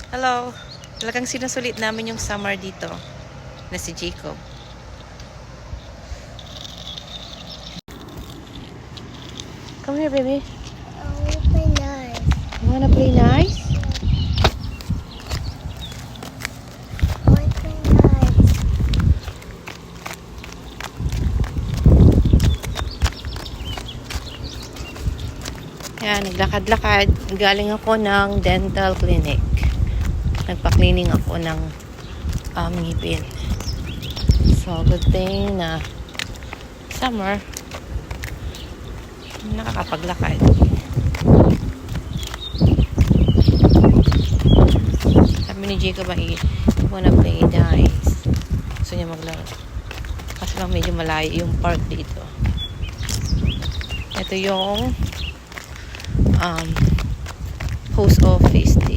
Hello. Talagang sinusulit namin yung summer dito na si Jacob. Come here, baby. I want to play nice. You wanna play nice? I want to play nice. Yan, naglakad-lakad. Galing ako ng dental clinic. Nagpa-cleaning ako ng ngipin. So, good thing na summer, nakakapaglakad. Sabi ni Jacob ay, you wanna play dice. Gusto niya maglaro. Kasi lang medyo malayo yung park dito. Ito yung post office dito.